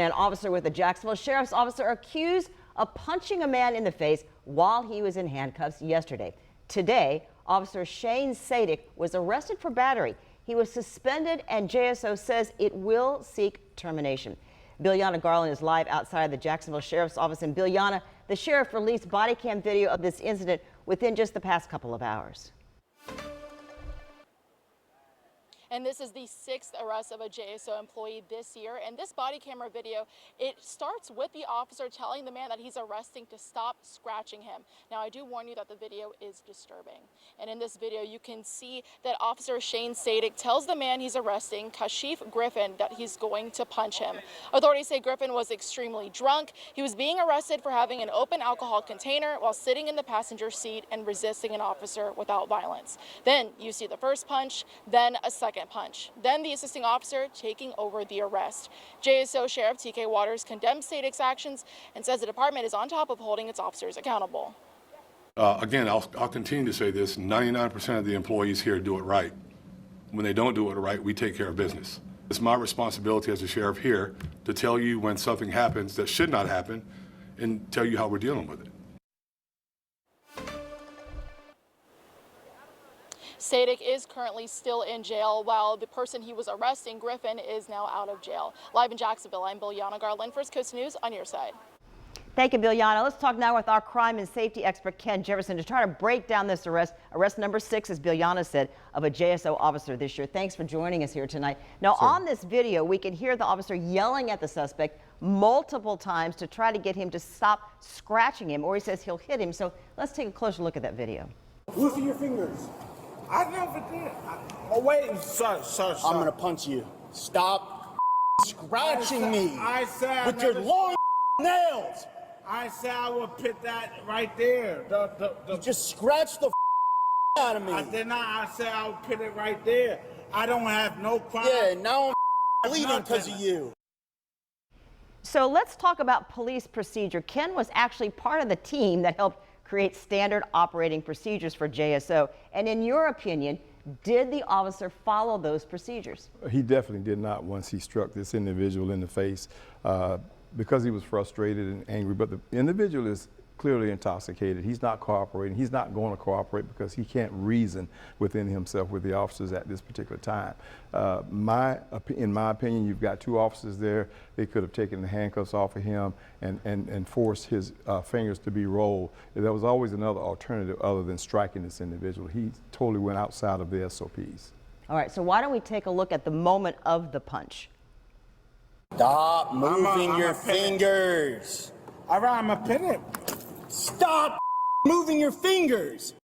An officer with the Jacksonville Sheriff's Office accused of punching a man in the face while he was in handcuffs yesterday. Today, Officer Shane Sadik was arrested for battery. He was suspended, and JSO says it will seek termination. Biljana Garland is live outside the Jacksonville Sheriff's Office. And Biljana, the sheriff released body cam video of this incident within just the past couple of hours. And this is the 6th arrest of a JSO employee this year. And this body camera video, it starts with the officer telling the man that he's arresting to stop scratching him. Now, I do warn you that the video is disturbing. And in this video, you can see that Officer Shane Sadik tells the man he's arresting, Kashif Griffin, that he's going to punch him. Authorities say Griffin was extremely drunk. He was being arrested for having an open alcohol container while sitting in the passenger seat and resisting an officer without violence. Then you see the first punch, then a second punch. Then the assisting officer taking over the arrest. JSO Sheriff TK Waters condemns Sadik's actions and says the department is on top of holding its officers accountable. Again, I'll continue to say this, 99% of the employees here do it right. When they don't do it right, we take care of business. It's my responsibility as a sheriff here to tell you when something happens that should not happen and tell you how we're dealing with it. Sadik is currently still in jail, while the person he was arresting, Griffin, is now out of jail. Live in Jacksonville, I'm Biljana Garland, First Coast News, on your side. Thank you, Biljana. Let's talk now with our crime and safety expert, Ken Jefferson, to try to break down this arrest. Arrest number 6, as Biljana said, of a JSO officer this year. Thanks for joining us here tonight. Now, on this video, we can hear the officer yelling at the suspect multiple times to try to get him to stop scratching him, or he says he'll hit him. So let's take a closer look at that video. Loosen your fingers. I never did. Oh, wait, sir. I'm gonna punch you. Stop scratching me I said with your long nails. I said I would put that right there. You just scratched the out of me. I did not. I said I would put it right there. I don't have no crime. Yeah, now I'm bleeding because of you. So let's talk about police procedure. Ken was actually part of the team that helped create standard operating procedures for JSO. And in your opinion, did the officer follow those procedures? He definitely did not once he struck this individual in the face because he was frustrated and angry. But the individual is clearly intoxicated. He's not cooperating. He's not going to cooperate because he can't reason within himself with the officers at this particular time. In my opinion, you've got 2 officers there. They could have taken the handcuffs off of him and forced his fingers to be rolled. There was always another alternative other than striking this individual. He totally went outside of the SOPs. All right, so why don't we take a look at the moment of the punch? Stop moving your fingers. All right, I'm going to pin it. Stop moving your fingers.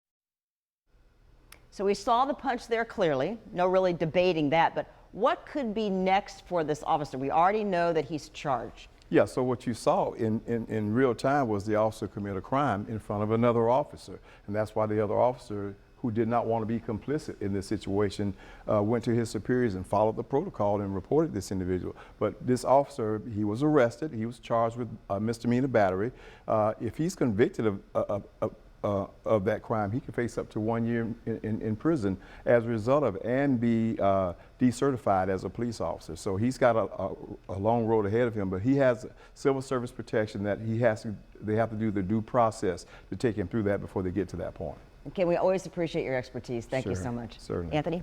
So we saw the punch there clearly, no really debating that, but what could be next for this officer? We already know that he's charged. Yeah, so what you saw in real time was the officer commit a crime in front of another officer, and that's why the other officer, who did not want to be complicit in this situation, went to his superiors and followed the protocol and reported this individual. But this officer, he was arrested. He was charged with misdemeanor battery. If he's convicted of that crime, he could face up to 1 year in prison as a result of it and be decertified as a police officer. So he's got a long road ahead of him, but he has civil service protection that they have to do the due process to take him through that before they get to that point. Okay, we always appreciate your expertise. Thank you so much. Certainly. Anthony?